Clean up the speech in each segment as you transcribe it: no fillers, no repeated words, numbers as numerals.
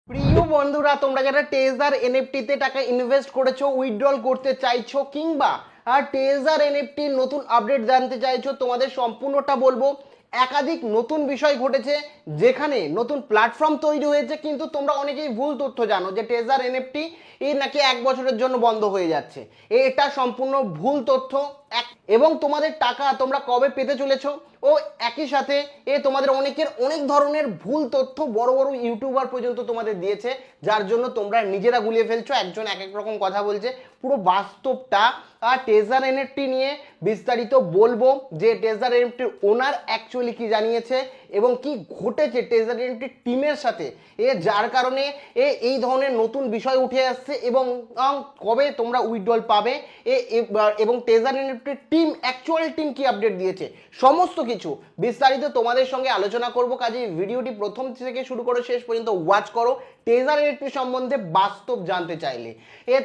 প্রিয় বন্ধুরা, তোমরা যারা টেজার এনএফটিতে টাকা ইনভেস্ট করেছো, উইথড্রল করতে চাইছো কিংবা টেজার এনএফটির নতুন আপডেট জানতে চাইছো, তোমাদের সম্পূর্ণটা বলবো। একাধিক নতুন বিষয় ঘটেছে, যেখানে নতুন প্ল্যাটফর্ম তৈরি হয়েছে, কিন্তু তোমরা অনেকেই ভুল তথ্য জানো যে টেজার এনএফটি নাকি 1 বছরের জন্য বন্ধ হয়ে যাচ্ছে। এটা সম্পূর্ণ ভুল তথ্য। এবং তোমাদের টাকা তোমরা কবে পেতে চলেছো, ও একই সাথে তোমাদের অনেকের অনেক ধরনের ভুল তথ্য বড় বড় ইউটিউবার পর্যন্ত তোমাদের দিয়েছে, যার জন্য তোমরা নিজেরা গুলিয়ে ফেলছো। একজন এক এক রকম কথা বলছে, পুরো বাস্তবটা টেজার এনএফটি নিয়ে বিস্তারিত বলবো, যে টেজার এনএফটির ওনার অ্যাকচুয়ালি কি জানিয়েছে এবং কি ঘটেছে টেজার এনএফটির টিমের সাথে, যার কারণে এই ধরনের নতুন বিষয় উঠে আসছে। এবং কবে তোমরা উইথড্রল পাবে, এবং টেজার এনএফটির টিম অ্যাকচুয়াল টিম কি আপডেট দিয়েছে, সমস্ত কিছু বিস্তারিত তোমাদের সঙ্গে আলোচনা করব। কাজে ভিডিওটি প্রথম থেকে শুরু করে শেষ পর্যন্ত ওয়াচ করো টেজার এনএফটি সম্বন্ধে বাস্তব জানতে চাইলে।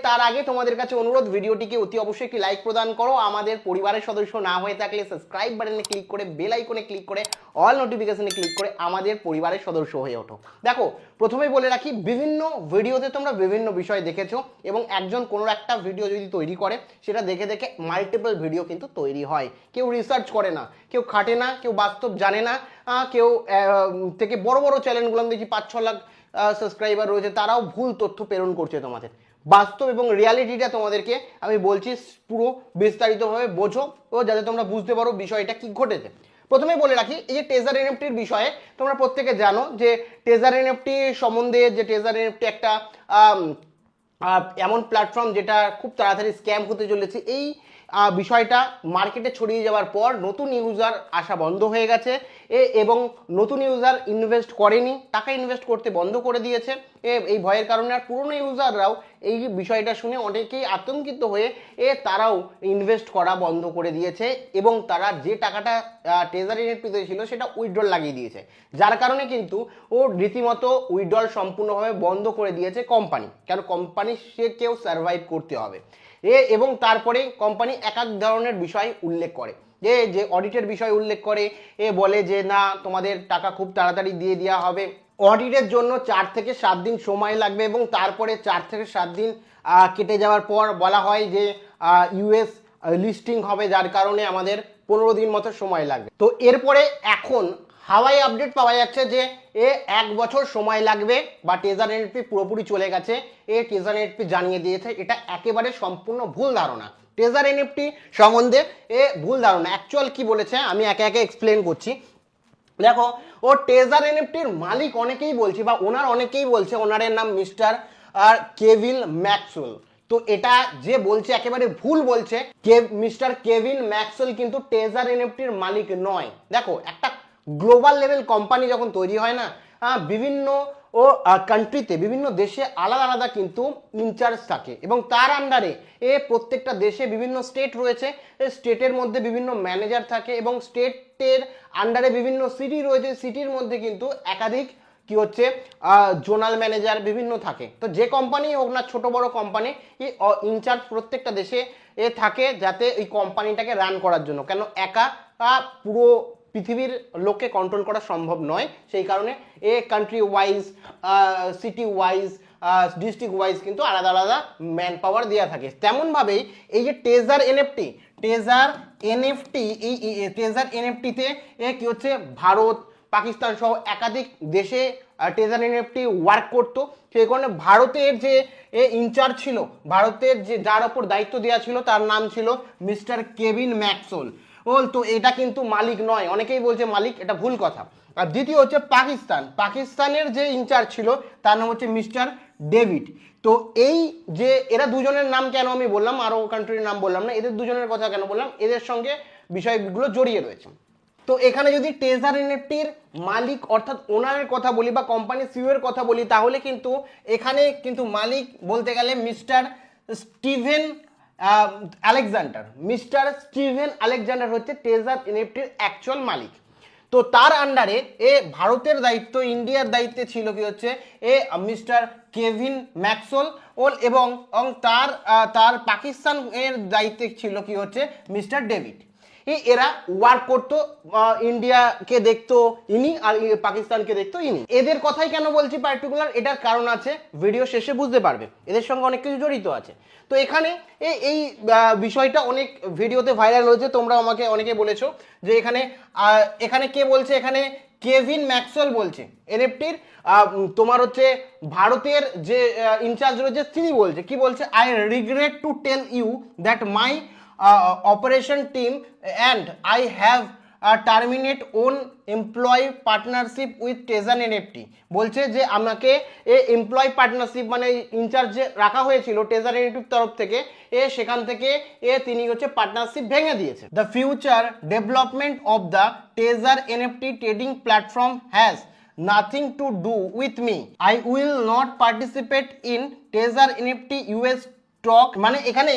তার আগে তোমাদের কাছে অনুরোধ, ভিডিওটিকে অতি অবশ্যই একটি লাইক প্রদান করো। আমাদের পরিবারের সদস্য না হয়ে থাকলে সাবস্ক্রাইব বাটনে ক্লিক করে বেল আইকনে ক্লিক করে অল নোটিফিকেশনে ক্লিক করে আমাদের পরিবারের সদস্য হয়ে ওঠো। দেখো, প্রথমেই বলে রাখি, বিভিন্ন ভিডিওতে তোমরা বিভিন্ন বিষয় দেখেছো, এবং একজন কোনো একটা ভিডিও যদি তৈরি করে, সেটা দেখে দেখে মাল্টিপল ভিডিও কিন্তু তৈরি হয়। কেউ রিসার্চ করে না, কেউ খাটে না, কেউ বাস্তব জানে না, কেউ থেকে বড় বড় চ্যানেলগুলো আমি দেখি 5-6 লাখ সাবস্ক্রাইবার রয়েছে, তারাও ভুল তথ্য প্রেরণ করছে তোমাদের। বাস্তব এবং রিয়ালিটিটা তোমাদেরকে আমি বলছি, পুরো বিস্তারিতভাবে বোঝো ও যাতে তোমরা বুঝতে পারো বিষয়টা কি ঘটেছে। প্রথমে বলে রাখি, এই যে টেজার এনএফটির বিষয়ে তোমরা প্রত্যেকে জানো যে টেজার এনএফটি সম্বন্ধে, যে টেজার এনএফটি একটা এমন প্ল্যাটফর্ম যেটা খুব তাড়াতাড়ি স্ক্যাম হতে চলেছে। এই বিষয়টা মার্কেটে ছড়িয়ে যাওয়ার পর নতুন ইউজার আসা বন্ধ হয়ে গেছে, এবং নতুন ইউজার ইনভেস্ট করেনি, টাকা ইনভেস্ট করতে বন্ধ করে দিয়েছে এই ভয়ের কারণে। আর পুরনো ইউজাররাও এই বিষয়টা শুনে অনেকেই আতঙ্কিত হয়ে তারাও ইনভেস্ট করা বন্ধ করে দিয়েছে, এবং তারা যে টাকাটা টেজার এনএফটিতে ছিল সেটা উইথড্রল লাগিয়ে দিয়েছে, যার কারণে কিন্তু ও রীতিমতো উইথড্রল সম্পূর্ণভাবে বন্ধ করে দিয়েছে কোম্পানি। কারণ কোম্পানি সে কেউ সার্ভাইভ করতে হবে, এবং তারপরে কোম্পানি এক এক ধরনের বিষয় উল্লেখ করে, যে অডিটের বিষয় উল্লেখ করে, বলে যে না, তোমাদের টাকা খুব তাড়াতাড়ি দিয়ে দেওয়া হবে। অডিটের জন্য 4 থেকে 7 দিন সময় লাগবে, এবং তারপরে 4 থেকে 7 দিন কেটে যাওয়ার পর বলা হয় যে ইউএস লিস্টিং হবে, যার কারণে আমাদের 15 দিন মতো সময় লাগবে। তো এরপরে এখন হাওয়াই আপডেট পাওয়া যাচ্ছে যে 1 বছর সময় লাগবে, বা টেজার এনএফটি পুরোপুরি চলে গেছে, টেজার এনএফটি জানিয়ে দিয়েছে। এটা একেবারে সম্পূর্ণ ভুল ধারণা। টেজার এনএফটি সম্বন্ধে ভুল ধারণা। অ্যাকচুয়াল কি বলেছে আমি একে একে এক্সপ্লেন করছি। দেখো, ও টেজার এনএফটির মালিক অনেকেই বলছে, বা ওনার অনেকেই বলছে ওনারের নাম মিস্টার কেভিন ম্যাক্সওয়েল। তো এটা যে বলছে একেবারে ভুল বলছে। মিস্টার কেভিন ম্যাক্সওয়েল কিন্তু টেজার এনএফটির মালিক নয়। দেখো, একটা গ্লোবাল লেভেল কোম্পানি যখন তৈরি হয় না, বিভিন্ন কান্ট্রিতে, বিভিন্ন দেশে আলাদা আলাদা কিন্তু ইনচার্জ থাকে, এবং তার আন্ডারে প্রত্যেকটা দেশে বিভিন্ন স্টেট রয়েছে, স্টেটের মধ্যে বিভিন্ন ম্যানেজার থাকে, এবং স্টেটের আন্ডারে বিভিন্ন সিটি রয়েছে, সিটির মধ্যে কিন্তু একাধিক কি হচ্ছে জোনাল ম্যানেজার বিভিন্ন থাকে। তো যে কোম্পানি হোক না, ছোট বড় কোম্পানি, ইনচার্জ প্রত্যেকটা দেশে থাকে, যাতে এই কোম্পানিটাকে রান করার জন্য। কেন একা পুরো পৃথিবীর লোককে কন্ট্রোল করা সম্ভব নয়, সেই কারণে country wise, city wise, district wise কিন্তু আলাদা আলাদা ম্যান পাওয়ার দেওয়া থাকে। তেমনভাবেই এই যে টেজার এনএফটি, এই টেজার এনএফটিতে কি হচ্ছে, ভারত, পাকিস্তান সহ একাধিক দেশে টেজার এনএফটি ওয়ার্ক করতো। সেই কারণে ভারতের যে ইনচার্জ ছিল, ভারতের যে যার ওপর দায়িত্ব দেওয়া ছিল, তার নাম ছিল মিস্টার কেভিন ম্যাক্সওয়েল। তো এটা কিন্তু মালিক নয়, অনেকেই বলছে মালিক, এটা ভুল কথা। আর দ্বিতীয় হচ্ছে পাকিস্তানের যে ইনচার্জ ছিল, তার নাম হচ্ছে মিস্টার ডেভিড। তো এই যে এরা দুজনের নাম কেন আমি বললাম, আরো কান্ট্রির নাম বললাম না, এদের দুজনের কথা কেন বললাম, এদের সঙ্গে বিষয়গুলো জড়িয়ে রয়েছে। তো এখানে যদি টেজার এনএফটির মালিক অর্থাৎ ওনারের কথা বলি, বা কোম্পানি সিইও এর কথা বলি, তাহলে কিন্তু এখানে কিন্তু মালিক বলতে গেলে মিস্টার স্টিভেন আলেকজান্ডার হচ্ছে টেজার এনএফটির অ্যাকচুয়াল মালিক। তো তার আন্ডারে ভারতের দায়িত্ব, ইন্ডিয়ার দায়িত্বে ছিল কি হচ্ছে মিস্টার কেভিন ম্যাক্সওয়েল, এবং তার পাকিস্তান এর দায়িত্বে ছিল কি হচ্ছে মিস্টার ডেভিড। এরা ওয়ার্ক করতো, ইন্ডিয়াকে দেখতো ইনি আর পাকিস্তানকে দেখতো ইনি। এদের কথাই কেন বলছি পার্টিকুলার, এটার কারণ আছে, ভিডিও শেষে বুঝতে পারবে, এদের সঙ্গে অনেক কিছু জড়িত আছে। তো এখানে এই বিষয়টা অনেক ভিডিওতে ভাইরাল হয়েছে, তোমরা আমাকে অনেকে বলেছো যে এখানে এখানে কে বলছে, এখানে কেভিন ম্যাক্সওয়েল বলছে এনএফটির তোমার হচ্ছে ভারতের যে ইনচার্জ রয়েছে তিনি বলছে, কি বলছে, I regret to tell you that my operation team and I have terminate own employ partnership with Tezan NFT. বলছে যে আমাকে এমপ্লয় পার্টনারশিপ মানে ইনচার্জ রাখা হয়েছিল টেজান এনএফটির তরফ থেকে, সেখান থেকে তিনি হচ্ছে পার্টনারশিপ ভেঙে দিয়েছে। The future development of the taser NFT trading platform has nothing to do with me. I will not participate in Tether NFT US stock। মানে এখানে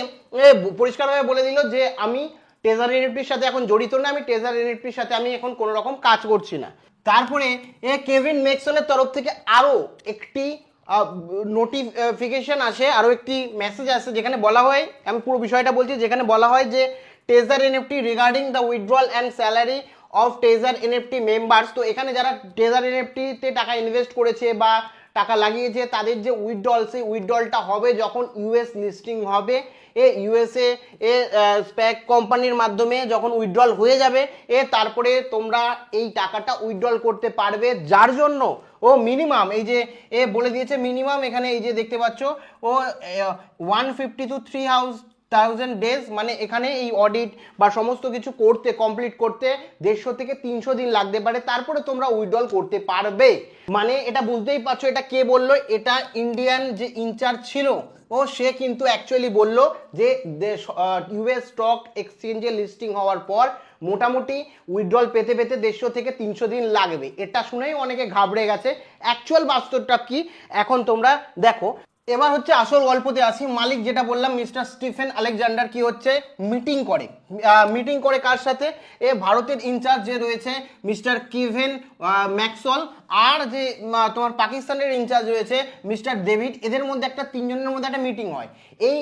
পরিষ্কারভাবে বলে দিল যে আমি টেজার এনএফটির সাথে এখন জড়িত না, আমি টেজার এনএফটির সাথে আমি এখন কোনো রকম কাজ করছি না। তারপরে কেভিন ম্যাক্সওয়েলের তরফ থেকে আরও একটি নোটিফিকেশন আসে, আরও একটি মেসেজ আসে যেখানে বলা হয়, আমি পুরো বিষয়টা বলছি, যেখানে বলা হয় যে taser NFT regarding the withdrawal and salary of taser NFT members. তো এখানে যারা টেজার এনএফটিতে টাকা ইনভেস্ট করেছে বা টাকা লাগিয়েছে তাদের যে উইথড্রল, সেই উইথড্রলটা হবে যখন ইউএস লিস্টিং হবে, ইউএসএ স্প্যাক কোম্পানির মাধ্যমে যখন উইথড্রল হয়ে যাবে তারপরে তোমরা এই টাকাটা উইথড্রল করতে পারবে, যার জন্য ও মিনিমাম এই যে বলে দিয়েছে মিনিমাম এখানে এই যে দেখতে পাচ্ছ ও 150 to 3,000 ডেজ, মানে এখানে এই অডিট বা সমস্ত কিছু করতে কমপ্লিট করতে 150 থেকে 300 দিন লাগতে পারে, তারপরে তোমরা উইথড্রল করতে পারবে। মানে এটা বুঝতেই পারছো এটা কে বললো, এটা ইন্ডিয়ান যে ইনচার্জ ছিল সে কিন্তু অ্যাকচুয়ালি বলল যে ইউএস স্টক এক্সচেঞ্জে লিস্টিং হওয়ার পর মোটামুটি উইথড্রল পেতে পেতে 150 থেকে 300 দিন লাগবে। এটা শুনেই অনেকে ঘাবড়ে গেছে, অ্যাকচুয়াল বাস্তবটা কি এখন তোমরা দেখো। এবার হচ্ছে আসল গল্পতে আসি। মালিক যেটা বললাম মিস্টার স্টিফেন আলেকজান্ডার কি হচ্ছে মিটিং করে কার সাথে, ভারতের ইনচার্জ যে রয়েছে মিস্টার কেভিন ম্যাক্সওয়েল আর যে তোমার পাকিস্তানের ইনচার্জ রয়েছে মিস্টার ডেভিড, এদের মধ্যে একটা তিনজনের মধ্যে একটা মিটিং হয়। এই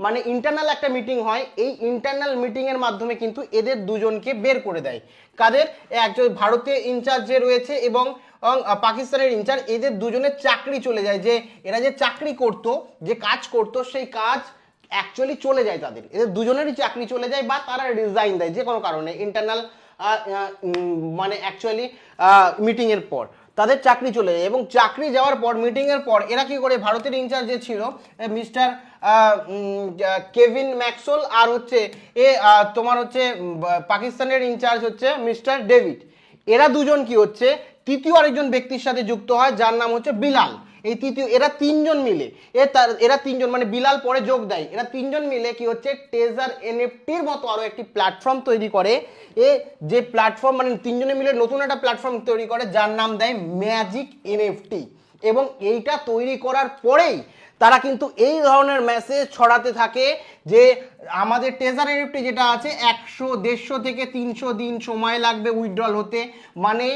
মানে ইন্টারনাল একটা মিটিং হয়, এই ইন্টারনাল মিটিংয়ের মাধ্যমে কিন্তু এদের দুজনকে বের করে দেয়। কাদের, একজন ভারতের ইনচার্জ যে রয়েছে এবং পাকিস্তানের ইনচার্জ, এদের দুজনের চাকরি চলে যায়, যে এরা যে চাকরি করত, যে কাজ করত সেই কাজ অ্যাকচুয়ালি চলে যায় তাদের, এদের দুজনেরই চাকরি চলে যায় বা তারা রিজাইন দেয় যে কোনো কারণে ইন্টারনাল মানে অ্যাকচুয়ালি মিটিংয়ের পর তাদের চাকরি চলে যায়। এবং চাকরি যাওয়ার পর মিটিংয়ের পর এরা কি করে, ভারতের ইনচার্জ যে ছিল মিস্টার কেভিন ম্যাক্সওয়েল আর হচ্ছে তোমার হচ্ছে পাকিস্তানের ইনচার্জ হচ্ছে মিস্টার ডেভিড, এরা দুজন কি হচ্ছে তৃতীয় আরেকজন ব্যক্তির সাথে যুক্ত হয় যার নাম হচ্ছে বিলাল। এই তৃতীয় এরা তিনজন মিলে এরা তিনজন মানে বিলাল পরে যোগ দেয়, এরা তিনজন মিলে কি হচ্ছে টেজার এনএফটির মতো আরো একটি প্ল্যাটফর্ম তৈরি করে। যে প্ল্যাটফর্ম মানে তিনজনে মিলে নতুন একটা প্ল্যাটফর্ম তৈরি করে যার নাম দেয় ম্যাজিক এনএফটি। এবং এইটা তৈরি করার পরেই তারা কিন্তু এই ধরনের মেসেজ ছড়াতে থাকে যে আমাদের টেজার এনএফটি যেটা আছে 100, 150 থেকে 300 দিন সময় লাগবে উইথড্রল হতে। মানে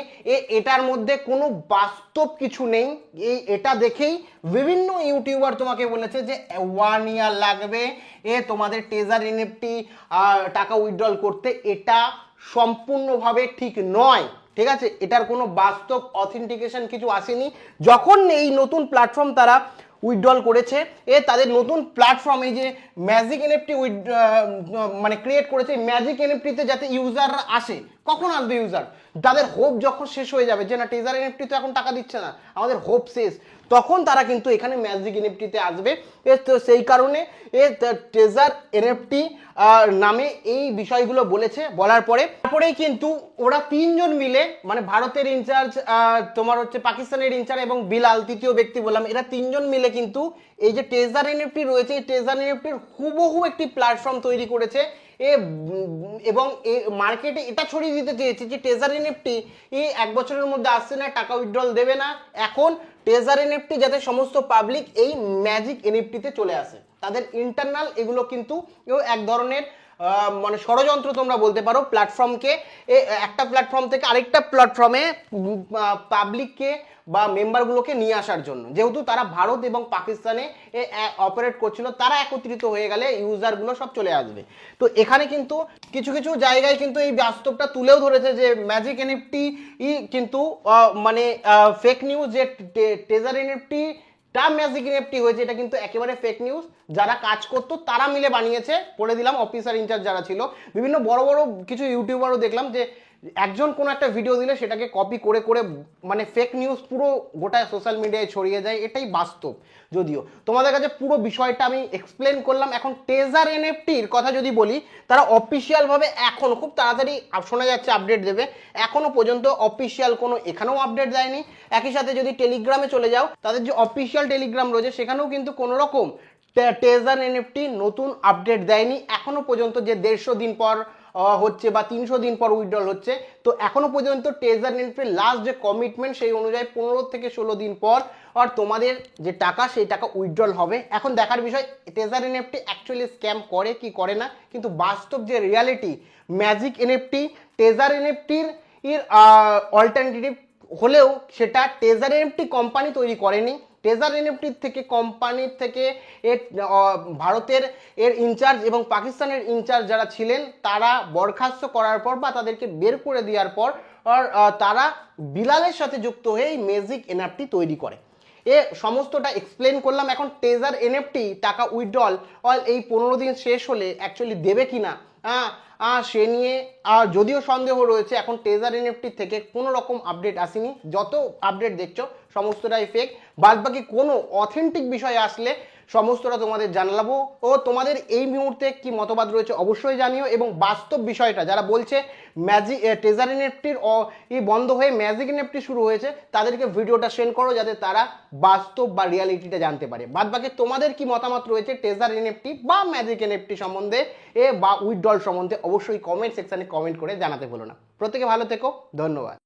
এটার মধ্যে কোনো বাস্তব কিছু নেই। এটা দেখেই বিভিন্ন ইউটিউবার তোমাকে বলেছে যে 1 ইয়ার লাগবে তোমাদের টেজার এনএফটি টাকা উইথড্রল করতে। এটা সম্পূর্ণভাবে ঠিক নয়, ঠিক আছে, এটার কোনো বাস্তব অথেন্টিকেশন কিছু আসেনি। যখন এই নতুন প্ল্যাটফর্ম তারা উইথড্রল করেছে তাদের নতুন প্ল্যাটফর্ম এই যে ম্যাজিক এনএফটি মানে ক্রিয়েট করেছে, ম্যাজিক এনএফটিতে যাতে ইউজাররা আসে। কখন আসবে ইউজার? তাদের হোপ যখন শেষ হয়ে যাবে যে না টেজার এনএফটি তো এখন টাকা দিচ্ছে না, আমাদের হোপ শেষ, তখন তারা কিন্তু এখানে ম্যাজিক এনএফটিতে আসবে। তো সেই কারণে টেজার এনএফটি নামে এই বিষয়গুলো বলেছে। বলার পরেই কিন্তু ওরা তিনজন মিলে মানে ভারতের ইনচার্জ তোমার হচ্ছে পাকিস্তানের ইনচার্জ এবং বিলাল তৃতীয় ব্যক্তি বললাম, এরা তিনজন মিলে কিন্তু এই যে টেজার এনএফটি রয়েছে এই টেজার এনএফটির হুবহু একটি প্ল্যাটফর্ম তৈরি করেছে এবং মার্কেটে এটা ছড়িয়ে দিতে চেয়েছে যে টেজার এনএফটি 1 বছরের মধ্যে আসছে না, টাকা উইথড্রল দেবে না, এখন টেজার এনএফটি যাতে সমস্ত পাবলিক এই ম্যাজিক এনএফটিতে চলে আসে। তাদের ইন্টারনাল এগুলো কিন্তু এক ধরনের মানে ষড়যন্ত্র তোমরা বলতে পারো প্ল্যাটফর্মকে, একটা প্ল্যাটফর্ম থেকে আরেকটা প্ল্যাটফর্মে পাবলিককে বা মেম্বারগুলোকে নিয়ে আসার জন্য। যেহেতু তারা ভারত এবং পাকিস্তানে অপারেট করছিল, তারা একত্রিত হয়ে গেলে ইউজারগুলো সব চলে আসবে। তো এখানে কিন্তু কিছু কিছু জায়গায় কিন্তু এই বাস্তবটা তুলেও ধরেছে যে ম্যাজিক এনএফটি কিন্তু মানে ফেক নিউজ, যে টেজার এনএফটি ম্যাজিক এনএফটি হয়েছে, এটা কিন্তু একেবারে ফেক নিউজ। যারা কাজ করতো তারা মিলে বানিয়েছে, বলে দিলাম অফিসার ইনচার্জ যারা ছিল। বিভিন্ন বড় বড় কিছু ইউটিউবারও দেখলাম যে একজন কোনো একটা ভিডিও দিলে সেটাকে কপি করে করে মানে ফেক নিউজ পুরো গোটা সোশ্যাল মিডিয়ায় ছড়িয়ে যায়, এটাই বাস্তব। যদিও তোমাদের কাছে পুরো বিষয়টা আমি এক্সপ্লেন করলাম। এখন টেজার এনএফটির কথা যদি বলি, তারা অফিসিয়ালভাবে এখন খুব তাড়াতাড়ি শোনা যাচ্ছে আপডেট দেবে, এখনো পর্যন্ত অফিসিয়াল কোনো এখানেও আপডেট দেয়নি। একই সাথে যদি টেলিগ্রামে চলে যাও, তাদের যে অফিসিয়াল টেলিগ্রাম রয়েছে সেখানেও কিন্তু কোনো রকম টেজার এনএফটি নতুন আপডেট দেয়নি এখনো পর্যন্ত, যে 150 দিন পর হচ্ছে বা 300 দিন পর উইথড্রল হচ্ছে। তো এখনো পর্যন্ত টেজার এনএফটির লাস্ট যে কমিটমেন্ট সেই অনুযায়ী 15 থেকে 16 দিন পর আর তোমাদের যে টাকা সেই টাকা উইথড্রল হবে। এখন দেখার বিষয় টেজার এনএফটি অ্যাকচুয়ালি স্ক্যাম করে কি করে না, কিন্তু বাস্তব যে রিয়ালিটি ম্যাজিক এনএফটি টেজার এনএফটির অল্টারনেটিভ হলেও সেটা টেজার এনএফটি কোম্পানি তৈরি করেনি। টেজার এনএফটির থেকে কোম্পানির থেকে এর ভারতের এর ইনচার্জ এবং পাকিস্তানের ইনচার্জ যারা ছিলেন তারা বরখাস্ত করার পর বা তাদেরকে বের করে দেওয়ার পর তারা বিলালের সাথে যুক্ত হয়ে এই ম্যাজিক এনএফটি তৈরি করে। এ সমস্তটা এক্সপ্লেন করলাম। এখন টেজার এনএফটি টাকা উইথড্রল এই 15 দিন শেষ হলে অ্যাকচুয়ালি দেবে কিনা সে নিয়ে যদিও সন্দেহ রয়েছে। এখন টেজার এনএফটি থেকে কোনো রকম আপডেট আসেনি, যত আপডেট দেখছো সমস্তটাই ফেক। বাদবাকি কোনো অথেন্টিক বিষয় আসলে সমস্তটা তোমাদের জানাবো। ও তোমাদের এই মুহূর্তে কি মতবাদ রয়েছে অবশ্যই জানিও। এবং বাস্তব বিষয়টা যারা বলছে ম্যাজিক টেজার এনএফটির বন্ধ হয়ে ম্যাজিক এনএফটি শুরু হয়েছে, তাদেরকে ভিডিওটা সেন্ড করো যাতে তারা বাস্তব বা রিয়ালিটিটা জানতে পারে। বাদবাকি তোমাদের কি মতামত রয়েছে টেজার এনএফটি বা ম্যাজিক এনএফটি সম্বন্ধে বা উইথড্রল সম্বন্ধে অবশ্যই কমেন্ট সেকশনে কমেন্ট করে জানাতে ভুলো না। প্রত্যেকে ভালো থেকো, ধন্যবাদ।